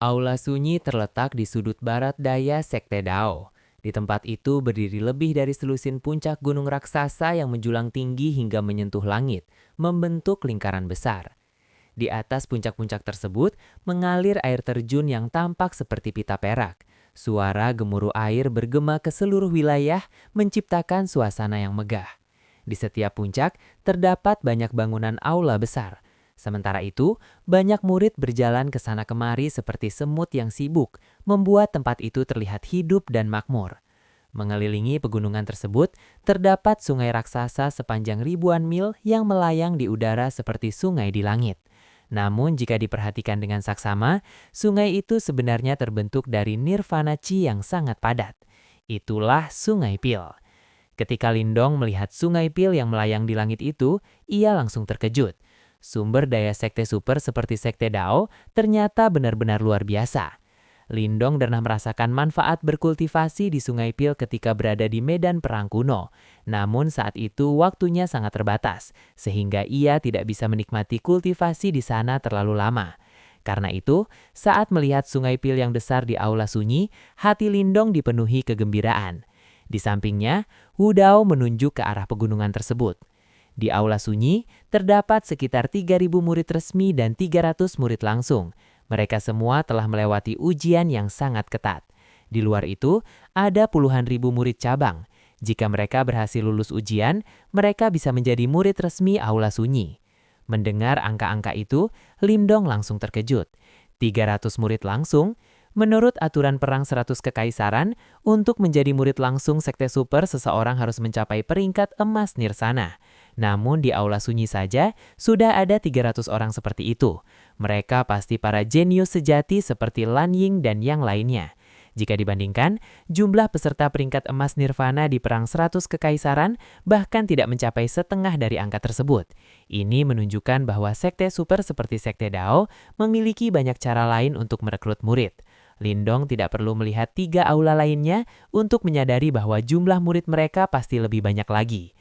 Aula sunyi terletak di sudut barat daya Sekte Dao. Di tempat itu berdiri lebih dari selusin puncak gunung raksasa yang menjulang tinggi hingga menyentuh langit, membentuk lingkaran besar. Di atas puncak-puncak tersebut mengalir air terjun yang tampak seperti pita perak. Suara gemuruh air bergema ke seluruh wilayah, menciptakan suasana yang megah. Di setiap puncak terdapat banyak bangunan aula besar. Sementara itu, banyak murid berjalan ke sana kemari seperti semut yang sibuk, membuat tempat itu terlihat hidup dan makmur. Mengelilingi pegunungan tersebut, terdapat sungai raksasa sepanjang ribuan mil yang melayang di udara seperti sungai di langit. Namun jika diperhatikan dengan saksama, sungai itu sebenarnya terbentuk dari nirvana chi yang sangat padat. Itulah Sungai Pil. Ketika Lindong melihat Sungai Pil yang melayang di langit itu, ia langsung terkejut. Sumber daya sekte super seperti Sekte Dao ternyata benar-benar luar biasa. Lindong pernah merasakan manfaat berkultivasi di Sungai Pil ketika berada di medan perang kuno. Namun saat itu waktunya sangat terbatas, sehingga ia tidak bisa menikmati kultivasi di sana terlalu lama. Karena itu, saat melihat Sungai Pil yang besar di aula sunyi, hati Lindong dipenuhi kegembiraan. Di sampingnya, Wu Dao menunjuk ke arah pegunungan tersebut. Di aula sunyi, terdapat sekitar 3.000 murid resmi dan 300 murid langsung. Mereka semua telah melewati ujian yang sangat ketat. Di luar itu, ada puluhan ribu murid cabang. Jika mereka berhasil lulus ujian, mereka bisa menjadi murid resmi aula sunyi. Mendengar angka-angka itu, Lindong langsung terkejut. 300 murid langsung? Menurut aturan perang 100 kekaisaran, untuk menjadi murid langsung Sekte Super seseorang harus mencapai peringkat emas nirsana. Namun di aula sunyi saja, sudah ada 300 orang seperti itu. Mereka pasti para jenius sejati seperti Lan Ying dan yang lainnya. Jika dibandingkan, jumlah peserta peringkat emas nirvana di perang 100 kekaisaran bahkan tidak mencapai setengah dari angka tersebut. Ini menunjukkan bahwa Sekte Super seperti Sekte Dao memiliki banyak cara lain untuk merekrut murid. Lindong tidak perlu melihat 3 aula lainnya untuk menyadari bahwa jumlah murid mereka pasti lebih banyak lagi.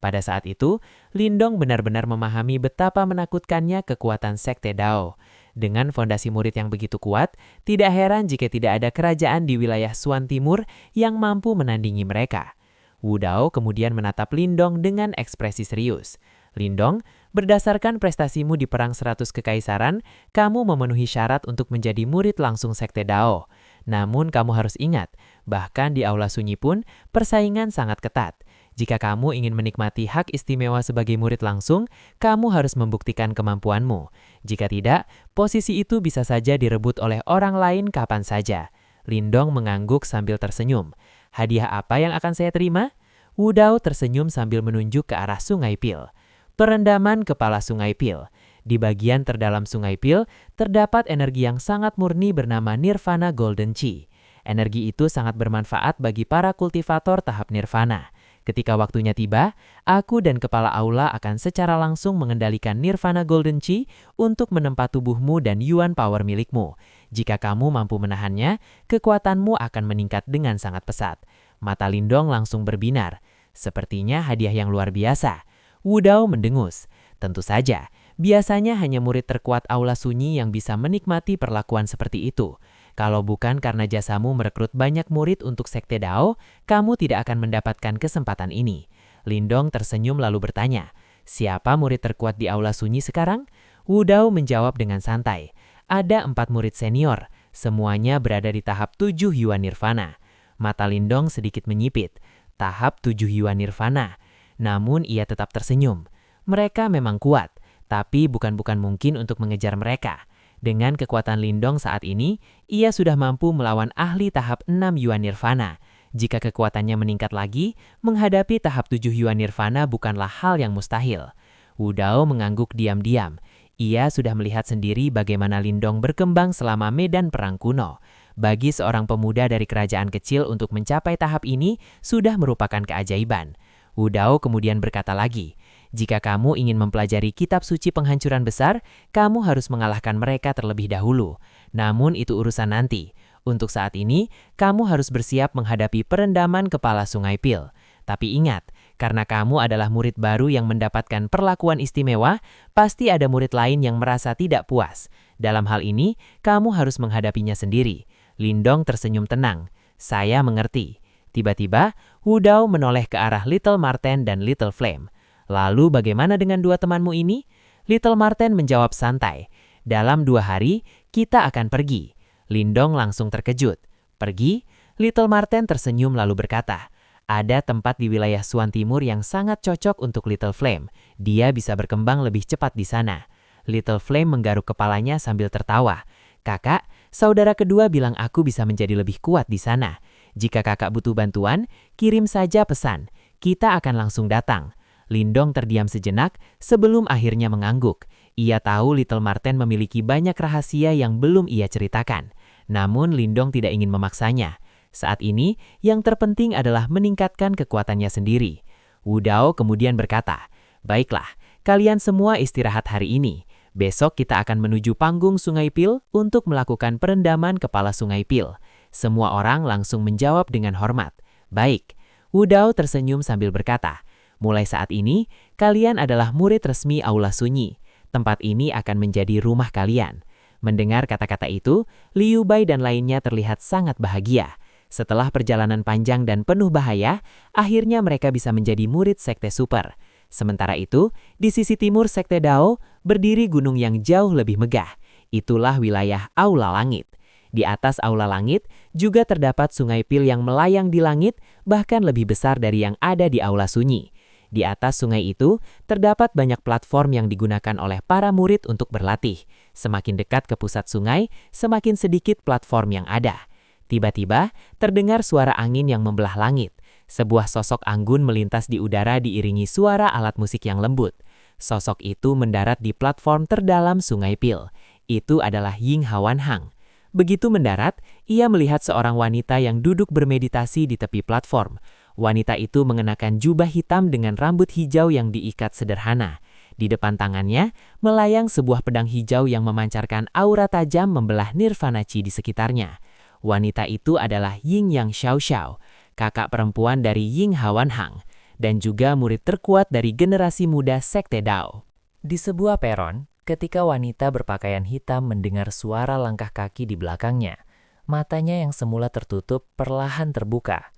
Pada saat itu, Lindong benar-benar memahami betapa menakutkannya kekuatan Sekte Dao. Dengan fondasi murid yang begitu kuat, tidak heran jika tidak ada kerajaan di wilayah Suan Timur yang mampu menandingi mereka. Wu Dao kemudian menatap Lindong dengan ekspresi serius. Lindong, berdasarkan prestasimu di Perang 100 Kekaisaran, kamu memenuhi syarat untuk menjadi murid langsung Sekte Dao. Namun kamu harus ingat, bahkan di aula sunyi pun, persaingan sangat ketat. Jika kamu ingin menikmati hak istimewa sebagai murid langsung, kamu harus membuktikan kemampuanmu. Jika tidak, posisi itu bisa saja direbut oleh orang lain kapan saja. Lindong mengangguk sambil tersenyum. Hadiah apa yang akan saya terima? Wu Dao tersenyum sambil menunjuk ke arah Sungai Pil. Perendaman kepala Sungai Pil. Di bagian terdalam Sungai Pil, terdapat energi yang sangat murni bernama Nirvana Golden Chi. Energi itu sangat bermanfaat bagi para kultivator tahap Nirvana. Ketika waktunya tiba, aku dan kepala aula akan secara langsung mengendalikan Nirvana Golden Chi untuk menempa tubuhmu dan Yuan Power milikmu. Jika kamu mampu menahannya, kekuatanmu akan meningkat dengan sangat pesat. Mata Lindong langsung berbinar. Sepertinya hadiah yang luar biasa. Wu Dao mendengus. Tentu saja, biasanya hanya murid terkuat aula sunyi yang bisa menikmati perlakuan seperti itu. Kalau bukan karena jasamu merekrut banyak murid untuk Sekte Dao, kamu tidak akan mendapatkan kesempatan ini. Lindong tersenyum lalu bertanya, siapa murid terkuat di aula sunyi sekarang? Wu Dao menjawab dengan santai, ada 4 murid senior, semuanya berada di tahap 7 Yuan Nirvana. Mata Lindong sedikit menyipit, tahap 7 Yuan Nirvana. Namun ia tetap tersenyum. Mereka memang kuat, tapi bukan mungkin untuk mengejar mereka. Dengan kekuatan Lindong saat ini, ia sudah mampu melawan ahli tahap 6 Yuan Nirvana. Jika kekuatannya meningkat lagi, menghadapi tahap 7 Yuan Nirvana bukanlah hal yang mustahil. Wu Dao mengangguk diam-diam. Ia sudah melihat sendiri bagaimana Lindong berkembang selama medan perang kuno. Bagi seorang pemuda dari kerajaan kecil untuk mencapai tahap ini sudah merupakan keajaiban. Wu Dao kemudian berkata lagi, jika kamu ingin mempelajari kitab suci penghancuran besar, kamu harus mengalahkan mereka terlebih dahulu. Namun itu urusan nanti. Untuk saat ini, kamu harus bersiap menghadapi perendaman kepala Sungai Pil. Tapi ingat, karena kamu adalah murid baru yang mendapatkan perlakuan istimewa, pasti ada murid lain yang merasa tidak puas. Dalam hal ini, kamu harus menghadapinya sendiri. Lindong tersenyum tenang. Saya mengerti. Tiba-tiba, Wu Dao menoleh ke arah Little Marten dan Little Flame. Lalu bagaimana dengan dua temanmu ini? Little Marten menjawab santai. Dalam 2 hari, kita akan pergi. Lindong langsung terkejut. Pergi? Little Marten tersenyum lalu berkata, ada tempat di wilayah Suan Timur yang sangat cocok untuk Little Flame. Dia bisa berkembang lebih cepat di sana. Little Flame menggaruk kepalanya sambil tertawa. Kakak, saudara kedua bilang aku bisa menjadi lebih kuat di sana. Jika kakak butuh bantuan, kirim saja pesan. Kita akan langsung datang. Lindong terdiam sejenak sebelum akhirnya mengangguk. Ia tahu Little Marten memiliki banyak rahasia yang belum ia ceritakan. Namun Lindong tidak ingin memaksanya. Saat ini, yang terpenting adalah meningkatkan kekuatannya sendiri. Wu Dao kemudian berkata, baiklah, kalian semua istirahat hari ini. Besok kita akan menuju panggung Sungai Pil untuk melakukan perendaman kepala Sungai Pil. Semua orang langsung menjawab dengan hormat. Baik, Wu Dao tersenyum sambil berkata, mulai saat ini, kalian adalah murid resmi Aula Sunyi. Tempat ini akan menjadi rumah kalian. Mendengar kata-kata itu, Liu Bai dan lainnya terlihat sangat bahagia. Setelah perjalanan panjang dan penuh bahaya, akhirnya mereka bisa menjadi murid Sekte Super. Sementara itu, di sisi timur Sekte Dao, berdiri gunung yang jauh lebih megah. Itulah wilayah Aula Langit. Di atas Aula Langit, juga terdapat Sungai Pil yang melayang di langit, bahkan lebih besar dari yang ada di Aula Sunyi. Di atas sungai itu, terdapat banyak platform yang digunakan oleh para murid untuk berlatih. Semakin dekat ke pusat sungai, semakin sedikit platform yang ada. Tiba-tiba, terdengar suara angin yang membelah langit. Sebuah sosok anggun melintas di udara diiringi suara alat musik yang lembut. Sosok itu mendarat di platform terdalam Sungai Pil. Itu adalah Ying Hawan Hang. Begitu mendarat, ia melihat seorang wanita yang duduk bermeditasi di tepi platform. Wanita itu mengenakan jubah hitam dengan rambut hijau yang diikat sederhana. Di depan tangannya, melayang sebuah pedang hijau yang memancarkan aura tajam membelah nirvana chi di sekitarnya. Wanita itu adalah Ying Yang Xiao, kakak perempuan dari Ying Hawan Hang, dan juga murid terkuat dari generasi muda Sekte Dao. Di sebuah peron, ketika wanita berpakaian hitam mendengar suara langkah kaki di belakangnya, matanya yang semula tertutup perlahan terbuka.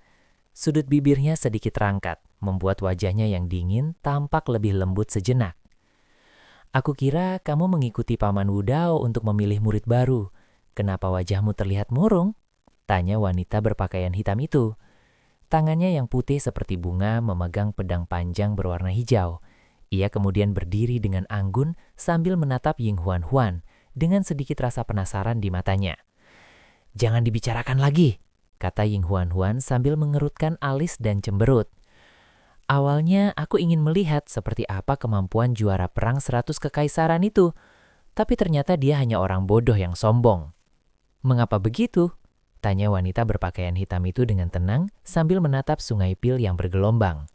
Sudut bibirnya sedikit rangkat, membuat wajahnya yang dingin tampak lebih lembut sejenak. Aku kira kamu mengikuti Paman Wu Dao untuk memilih murid baru. Kenapa wajahmu terlihat murung? Tanya wanita berpakaian hitam itu. Tangannya yang putih seperti bunga memegang pedang panjang berwarna hijau. Ia kemudian berdiri dengan anggun sambil menatap Ying Huan Huan dengan sedikit rasa penasaran di matanya. Jangan dibicarakan lagi, kata Ying Huan Huan sambil mengerutkan alis dan cemberut. Awalnya aku ingin melihat seperti apa kemampuan juara perang 100 kekaisaran itu, tapi ternyata dia hanya orang bodoh yang sombong. Mengapa begitu? Tanya wanita berpakaian hitam itu dengan tenang sambil menatap Sungai Pil yang bergelombang.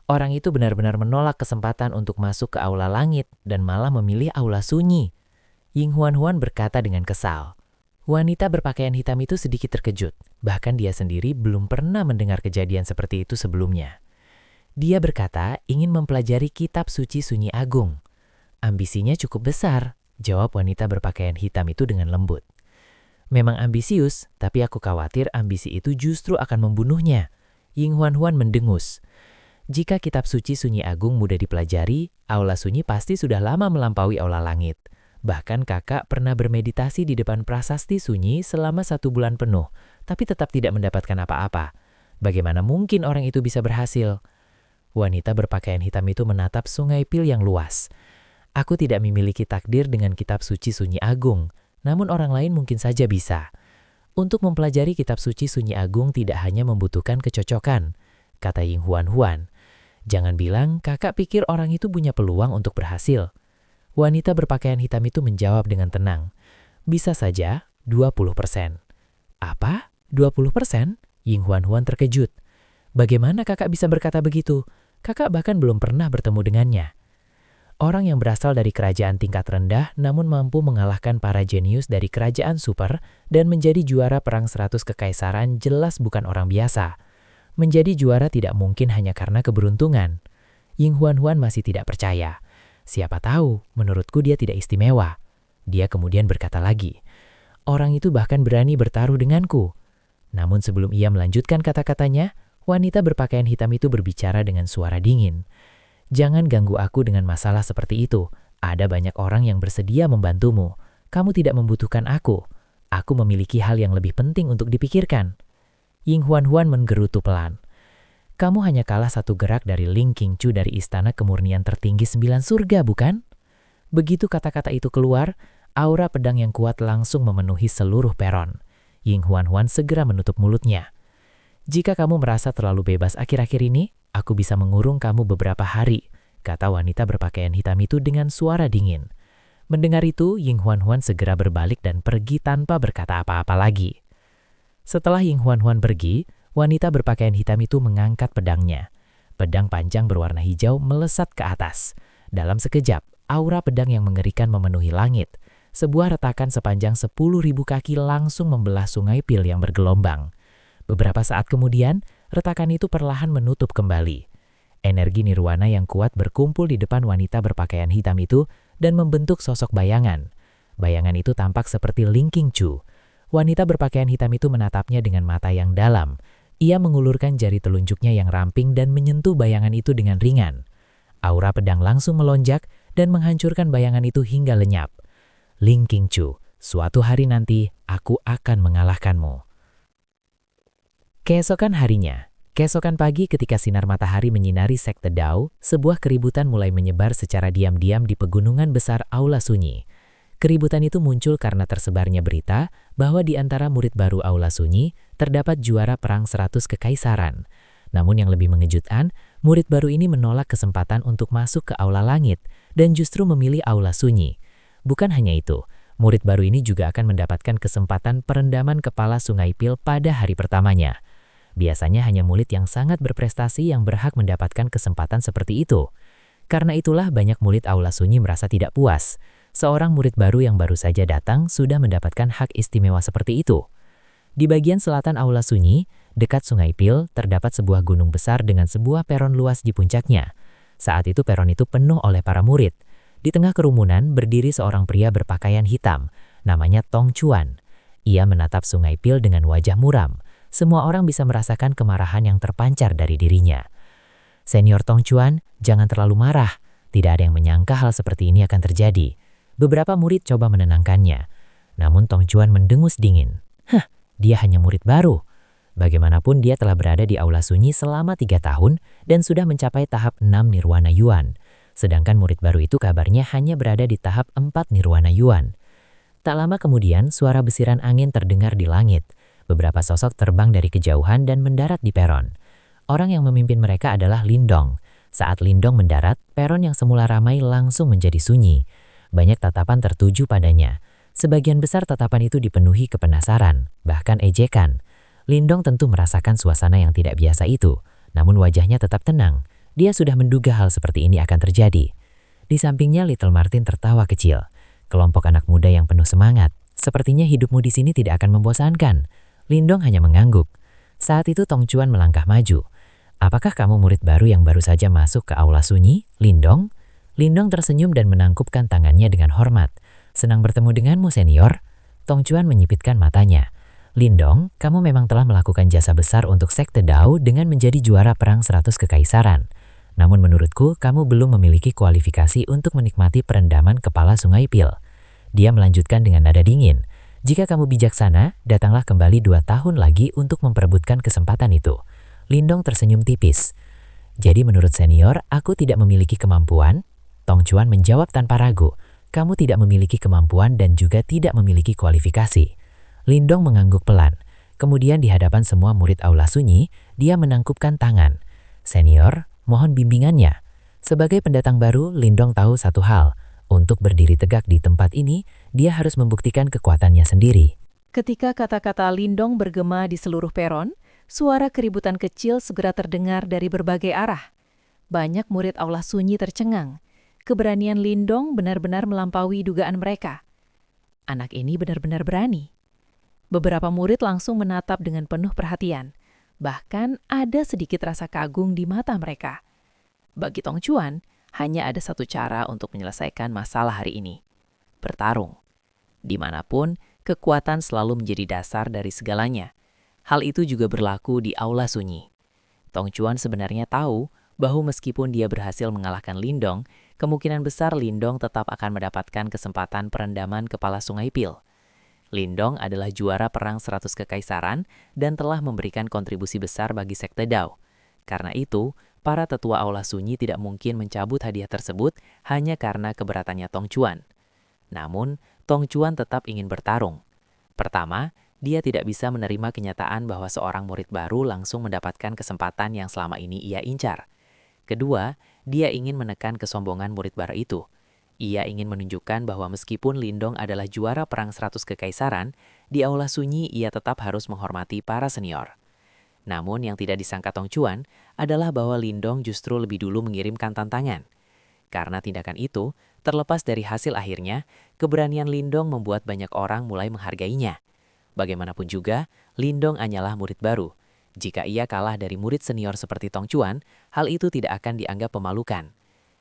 Orang itu benar-benar menolak kesempatan untuk masuk ke Aula Langit dan malah memilih Aula Sunyi. Ying Huan Huan berkata dengan kesal. Wanita berpakaian hitam itu sedikit terkejut, bahkan dia sendiri belum pernah mendengar kejadian seperti itu sebelumnya. Dia berkata ingin mempelajari kitab suci Sunyi Agung. Ambisinya cukup besar, jawab wanita berpakaian hitam itu dengan lembut. Memang ambisius, tapi aku khawatir ambisi itu justru akan membunuhnya. Ying Huan Huan mendengus. Jika kitab suci Sunyi Agung mudah dipelajari, Aula Sunyi pasti sudah lama melampaui Aula Langit. Bahkan kakak pernah bermeditasi di depan prasasti Sunyi selama 1 bulan penuh, tapi tetap tidak mendapatkan apa-apa. Bagaimana mungkin orang itu bisa berhasil? Wanita berpakaian hitam itu menatap Sungai Pil yang luas. Aku tidak memiliki takdir dengan kitab suci Sunyi Agung. Namun orang lain mungkin saja bisa. Untuk mempelajari kitab suci Sunyi Agung tidak hanya membutuhkan kecocokan, kata Ying Huan Huan. Jangan bilang kakak pikir orang itu punya peluang untuk berhasil. Wanita berpakaian hitam itu menjawab dengan tenang. Bisa saja 20%. Apa? 20%? Ying Huan Huan terkejut. Bagaimana kakak bisa berkata begitu? Kakak bahkan belum pernah bertemu dengannya. Orang yang berasal dari kerajaan tingkat rendah namun mampu mengalahkan para jenius dari kerajaan super dan menjadi juara perang 100 kekaisaran jelas bukan orang biasa. Menjadi juara tidak mungkin hanya karena keberuntungan. Ying Huan Huan masih tidak percaya. Siapa tahu, menurutku dia tidak istimewa. Dia kemudian berkata lagi, "Orang itu bahkan berani bertaruh denganku." Namun sebelum ia melanjutkan kata-katanya, wanita berpakaian hitam itu berbicara dengan suara dingin. "Jangan ganggu aku dengan masalah seperti itu. Ada banyak orang yang bersedia membantumu. Kamu tidak membutuhkan aku. Aku memiliki hal yang lebih penting untuk dipikirkan." Ying Huan-Huan menggerutu pelan. "Kamu hanya kalah satu gerak dari Ling Qingchu dari Istana Kemurnian Tertinggi 9 Surga, bukan?" Begitu kata-kata itu keluar, aura pedang yang kuat langsung memenuhi seluruh peron. Ying Huan-Huan segera menutup mulutnya. "Jika kamu merasa terlalu bebas akhir-akhir ini, aku bisa mengurung kamu beberapa hari," kata wanita berpakaian hitam itu dengan suara dingin. Mendengar itu, Ying Huan-Huan segera berbalik dan pergi tanpa berkata apa-apa lagi. Setelah Ying Huan-Huan pergi, wanita berpakaian hitam itu mengangkat pedangnya. Pedang panjang berwarna hijau melesat ke atas. Dalam sekejap, aura pedang yang mengerikan memenuhi langit. Sebuah retakan sepanjang 10.000 kaki langsung membelah sungai Pil yang bergelombang. Beberapa saat kemudian, retakan itu perlahan menutup kembali. Energi nirwana yang kuat berkumpul di depan wanita berpakaian hitam itu dan membentuk sosok bayangan. Bayangan itu tampak seperti Ling Qingchu. Wanita berpakaian hitam itu menatapnya dengan mata yang dalam. Ia mengulurkan jari telunjuknya yang ramping dan menyentuh bayangan itu dengan ringan. Aura pedang langsung melonjak dan menghancurkan bayangan itu hingga lenyap. "Ling Qingchu, suatu hari nanti aku akan mengalahkanmu." Keesokan harinya, keesokan pagi ketika sinar matahari menyinari sekte Dao, sebuah keributan mulai menyebar secara diam-diam di pegunungan besar Aula Sunyi. Keributan itu muncul karena tersebarnya berita bahwa di antara murid baru Aula Sunyi terdapat juara perang 100 kekaisaran. Namun yang lebih mengejutkan, murid baru ini menolak kesempatan untuk masuk ke Aula Langit dan justru memilih Aula Sunyi. Bukan hanya itu, murid baru ini juga akan mendapatkan kesempatan perendaman kepala Sungai Pil pada hari pertamanya. Biasanya hanya murid yang sangat berprestasi yang berhak mendapatkan kesempatan seperti itu. Karena itulah banyak murid Aula Sunyi merasa tidak puas. Seorang murid baru yang baru saja datang sudah mendapatkan hak istimewa seperti itu. Di bagian selatan Aula Sunyi, dekat Sungai Pil, terdapat sebuah gunung besar dengan sebuah peron luas di puncaknya. Saat itu peron itu penuh oleh para murid. Di tengah kerumunan berdiri seorang pria berpakaian hitam, namanya Tong Chuan. Ia menatap Sungai Pil dengan wajah muram. Semua orang bisa merasakan kemarahan yang terpancar dari dirinya. "Senior Tong Chuan, jangan terlalu marah. Tidak ada yang menyangka hal seperti ini akan terjadi." Beberapa murid coba menenangkannya. Namun Tong Chuan mendengus dingin. Dia hanya murid baru. Bagaimanapun dia telah berada di Aula Sunyi selama 3 tahun dan sudah mencapai tahap 6 Nirwana Yuan. Sedangkan murid baru itu kabarnya hanya berada di tahap 4 Nirwana Yuan. Tak lama kemudian, suara besiran angin terdengar di langit. Beberapa sosok terbang dari kejauhan dan mendarat di peron. Orang yang memimpin mereka adalah Lindong. Saat Lindong mendarat, peron yang semula ramai langsung menjadi sunyi. Banyak tatapan tertuju padanya. Sebagian besar tatapan itu dipenuhi kepenasaran, bahkan ejekan. Lindong tentu merasakan suasana yang tidak biasa itu, namun wajahnya tetap tenang. Dia sudah menduga hal seperti ini akan terjadi. Di sampingnya Little Martin tertawa kecil. "Kelompok anak muda yang penuh semangat. Sepertinya hidupmu di sini tidak akan membosankan." Lindong hanya mengangguk. Saat itu Tong Chuan melangkah maju. "Apakah kamu murid baru yang baru saja masuk ke Aula Sunyi, Lindong?" Lindong tersenyum dan menangkupkan tangannya dengan hormat. "Senang bertemu denganmu, senior." Tong Chuan menyipitkan matanya. "Lindong, kamu memang telah melakukan jasa besar untuk sekte Dao dengan menjadi juara perang 100 kekaisaran. Namun menurutku, kamu belum memiliki kualifikasi untuk menikmati perendaman kepala Sungai Pil." Dia melanjutkan dengan nada dingin. "Jika kamu bijaksana, datanglah kembali 2 tahun lagi untuk memperebutkan kesempatan itu." Lindong tersenyum tipis. "Jadi menurut senior, aku tidak memiliki kemampuan?" Tong Chuan menjawab tanpa ragu. "Kamu tidak memiliki kemampuan dan juga tidak memiliki kualifikasi." Lindong mengangguk pelan. Kemudian di hadapan semua murid Aula Sunyi, dia menangkupkan tangan. "Senior, mohon bimbingannya." Sebagai pendatang baru, Lindong tahu satu hal. Untuk berdiri tegak di tempat ini, dia harus membuktikan kekuatannya sendiri. Ketika kata-kata Lindong bergema di seluruh peron, suara keributan kecil segera terdengar dari berbagai arah. Banyak murid Aula Sunyi tercengang. Keberanian Lindong benar-benar melampaui dugaan mereka. Anak ini benar-benar berani. Beberapa murid langsung menatap dengan penuh perhatian. Bahkan ada sedikit rasa kagum di mata mereka. Bagi Tong Chuan, hanya ada satu cara untuk menyelesaikan masalah hari ini. Bertarung. Dimanapun, kekuatan selalu menjadi dasar dari segalanya. Hal itu juga berlaku di Aula Sunyi. Tong Chuan sebenarnya tahu bahwa meskipun dia berhasil mengalahkan Lindong, kemungkinan besar Lindong tetap akan mendapatkan kesempatan perendaman kepala Sungai Pil. Lindong adalah juara perang 100 kekaisaran dan telah memberikan kontribusi besar bagi Sekte Dao. Karena itu, para tetua Aula Sunyi tidak mungkin mencabut hadiah tersebut hanya karena keberatannya Tong Chuan. Namun, Tong Chuan tetap ingin bertarung. Pertama, dia tidak bisa menerima kenyataan bahwa seorang murid baru langsung mendapatkan kesempatan yang selama ini ia incar. Kedua, dia ingin menekan kesombongan murid baru itu. Ia ingin menunjukkan bahwa meskipun Lindong adalah juara perang 100 kekaisaran, di Aula Sunyi ia tetap harus menghormati para senior. Namun yang tidak disangka Tong Chuan adalah bahwa Lindong justru lebih dulu mengirimkan tantangan. Karena tindakan itu, terlepas dari hasil akhirnya, keberanian Lindong membuat banyak orang mulai menghargainya. Bagaimanapun juga, Lindong hanyalah murid baru. Jika ia kalah dari murid senior seperti Tong Chuan, hal itu tidak akan dianggap pemalukan.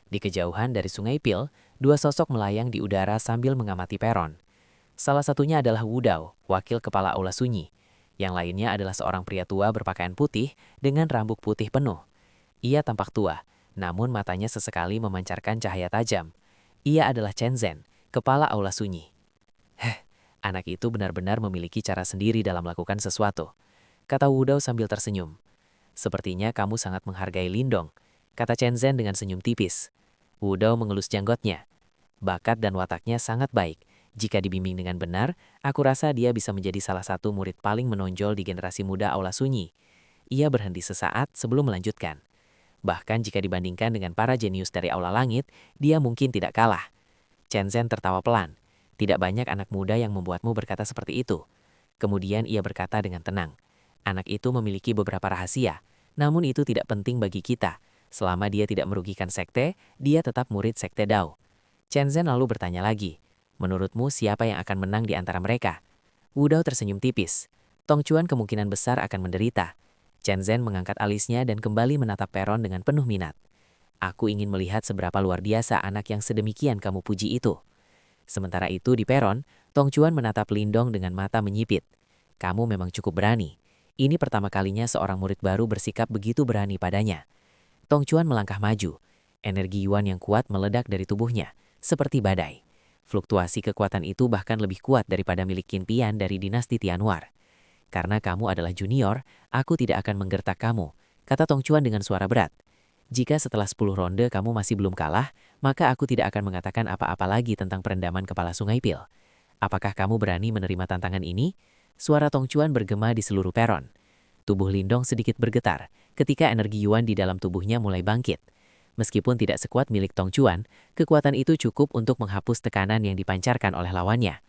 Di kejauhan dari Sungai Pil, dua sosok melayang di udara sambil mengamati peron. Salah satunya adalah Wu Dao, wakil kepala Aula Sunyi. Yang lainnya adalah seorang pria tua berpakaian putih dengan rambut putih penuh. Ia tampak tua, namun matanya sesekali memancarkan cahaya tajam. Ia adalah Chen Zhen, kepala Aula Sunyi. Anak itu benar-benar memiliki cara sendiri dalam melakukan sesuatu, kata Wu Dao sambil tersenyum. Sepertinya kamu sangat menghargai Lindong, kata Chen Zhen dengan senyum tipis. Wu Dao mengelus janggotnya. Bakat dan wataknya sangat baik. Jika dibimbing dengan benar, aku rasa dia bisa menjadi salah satu murid paling menonjol di generasi muda Aula Sunyi. Ia berhenti sesaat sebelum melanjutkan. Bahkan jika dibandingkan dengan para jenius dari Aula Langit, dia mungkin tidak kalah. Chen Zhen tertawa pelan. Tidak banyak anak muda yang membuatmu berkata seperti itu. Kemudian ia berkata dengan tenang. Anak itu memiliki beberapa rahasia, namun itu tidak penting bagi kita. Selama dia tidak merugikan sekte, dia tetap murid Sekte Dao. Chen Zhen lalu bertanya lagi. Menurutmu siapa yang akan menang di antara mereka? Wu Dao tersenyum tipis. Tong Chuan kemungkinan besar akan menderita. Chen Zhen mengangkat alisnya dan kembali menatap peron dengan penuh minat. Aku ingin melihat seberapa luar biasa anak yang sedemikian kamu puji itu. Sementara itu di peron, Tong Chuan menatap Lindong dengan mata menyipit. Kamu memang cukup berani. Ini pertama kalinya seorang murid baru bersikap begitu berani padanya. Tong Chuan melangkah maju. Energi Yuan yang kuat meledak dari tubuhnya, seperti badai. Fluktuasi kekuatan itu bahkan lebih kuat daripada milik Qin Pian dari dinasti Tianwar. Karena kamu adalah junior, aku tidak akan menggertak kamu, kata Tong Chuan dengan suara berat. Jika setelah 10 ronde kamu masih belum kalah, maka aku tidak akan mengatakan apa-apa lagi tentang perendaman kepala Sungai Pil. Apakah kamu berani menerima tantangan ini? Suara Tong Chuan bergema di seluruh peron. Tubuh Lindong sedikit bergetar ketika energi Yuan di dalam tubuhnya mulai bangkit. Meskipun tidak sekuat milik Tong Chuan, kekuatan itu cukup untuk menghapus tekanan yang dipancarkan oleh lawannya.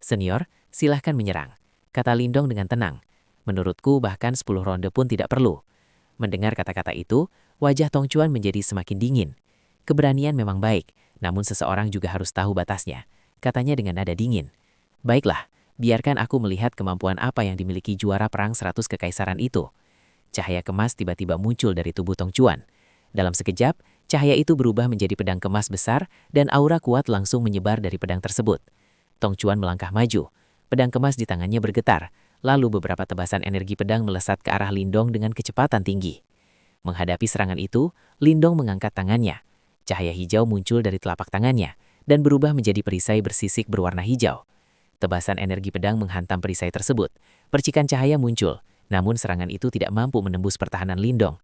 Senior, silahkan menyerang, kata Lindong dengan tenang. Menurutku bahkan 10 ronde pun tidak perlu. Mendengar kata-kata itu, wajah Tong Chuan menjadi semakin dingin. Keberanian memang baik, namun seseorang juga harus tahu batasnya, katanya dengan nada dingin. Baiklah, biarkan aku melihat kemampuan apa yang dimiliki juara perang 100 kekaisaran itu. Cahaya kemas tiba-tiba muncul dari tubuh Tong Chuan. Dalam sekejap, cahaya itu berubah menjadi pedang kemas besar dan aura kuat langsung menyebar dari pedang tersebut. Tong Chuan melangkah maju. Pedang kemas di tangannya bergetar, lalu beberapa tebasan energi pedang melesat ke arah Lindong dengan kecepatan tinggi. Menghadapi serangan itu, Lindong mengangkat tangannya. Cahaya hijau muncul dari telapak tangannya dan berubah menjadi perisai bersisik berwarna hijau. Tebasan energi pedang menghantam perisai tersebut. Percikan cahaya muncul, namun serangan itu tidak mampu menembus pertahanan Lindong.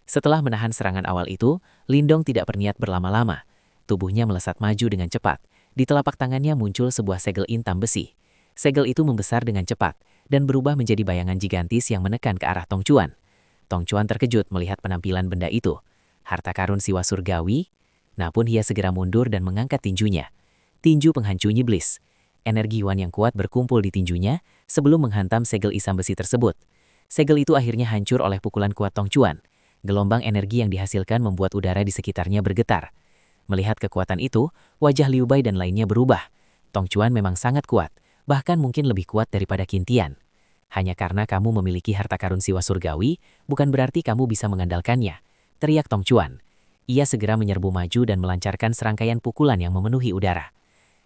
Setelah menahan serangan awal itu, Lindong tidak berniat berlama-lama. Tubuhnya melesat maju dengan cepat. Di telapak tangannya muncul sebuah segel intam besi. Segel itu membesar dengan cepat dan berubah menjadi bayangan gigantis yang menekan ke arah Tong Chuan. Tong Chuan terkejut melihat penampilan benda itu. Harta karun siwa surgawi? Namun ia segera mundur dan mengangkat tinjunya. Tinju penghancur iblis. Energi Yuan yang kuat berkumpul di tinjunya sebelum menghantam segel isam besi tersebut. Segel itu akhirnya hancur oleh pukulan kuat Tong Chuan. Gelombang energi yang dihasilkan membuat udara di sekitarnya bergetar. Melihat kekuatan itu, wajah Liu Bai dan lainnya berubah. Tong Chuan memang sangat kuat, bahkan mungkin lebih kuat daripada Qin Tian. Hanya karena kamu memiliki harta karun siwa surgawi, bukan berarti kamu bisa mengandalkannya, teriak Tong Chuan. Ia segera menyerbu maju dan melancarkan serangkaian pukulan yang memenuhi udara.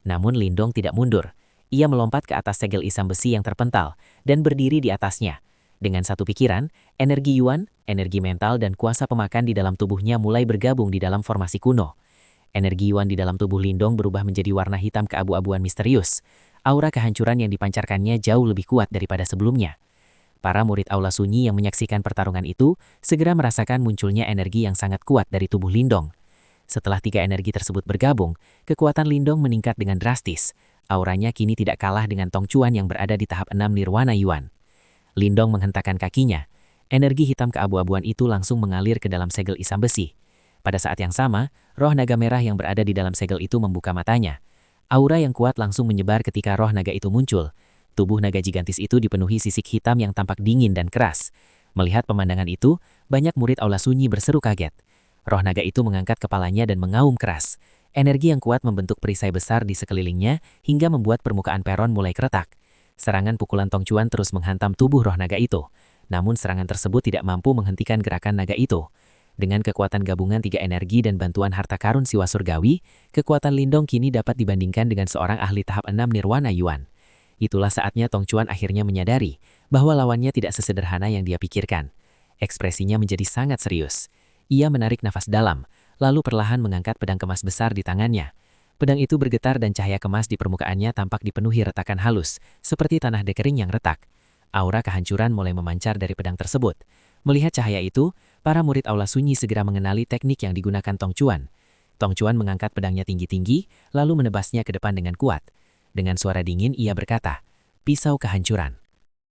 Namun Lindong tidak mundur. Ia melompat ke atas segel isam besi yang terpental dan berdiri di atasnya. Dengan satu pikiran, energi Yuan, energi mental dan kuasa pemakan di dalam tubuhnya mulai bergabung di dalam formasi kuno. Energi Yuan di dalam tubuh Lindong berubah menjadi warna hitam keabu-abuan misterius. Aura kehancuran yang dipancarkannya jauh lebih kuat daripada sebelumnya. Para murid Aula Sunyi yang menyaksikan pertarungan itu segera merasakan munculnya energi yang sangat kuat dari tubuh Lindong. Setelah 3 energi tersebut bergabung, kekuatan Lindong meningkat dengan drastis. Auranya kini tidak kalah dengan Tong Chuan yang berada di tahap 6 Nirwana Yuan. Lindong menghentakkan kakinya. Energi hitam keabu-abuan itu langsung mengalir ke dalam segel isam besi. Pada saat yang sama, roh naga merah yang berada di dalam segel itu membuka matanya. Aura yang kuat langsung menyebar ketika roh naga itu muncul. Tubuh naga gigantis itu dipenuhi sisik hitam yang tampak dingin dan keras. Melihat pemandangan itu, banyak murid Aula Sunyi berseru kaget. Roh naga itu mengangkat kepalanya dan mengaum keras. Energi yang kuat membentuk perisai besar di sekelilingnya hingga membuat permukaan peron mulai keretak. Serangan pukulan Tong Chuan terus menghantam tubuh roh naga itu. Namun serangan tersebut tidak mampu menghentikan gerakan naga itu. Dengan kekuatan gabungan 3 energi dan bantuan harta karun siwa surgawi, kekuatan Lindong kini dapat dibandingkan dengan seorang ahli tahap 6 Nirwana Yuan. Itulah saatnya Tong Chuan akhirnya menyadari bahwa lawannya tidak sesederhana yang dia pikirkan. Ekspresinya menjadi sangat serius. Ia menarik nafas dalam, lalu perlahan mengangkat pedang kemas besar di tangannya. Pedang itu bergetar dan cahaya kemas di permukaannya tampak dipenuhi retakan halus, seperti tanah dekering yang retak. Aura kehancuran mulai memancar dari pedang tersebut. Melihat cahaya itu, para murid Aula Sunyi segera mengenali teknik yang digunakan Tong Chuan. Tong Chuan mengangkat pedangnya tinggi-tinggi, lalu menebasnya ke depan dengan kuat. Dengan suara dingin ia berkata, "Pisau kehancuran."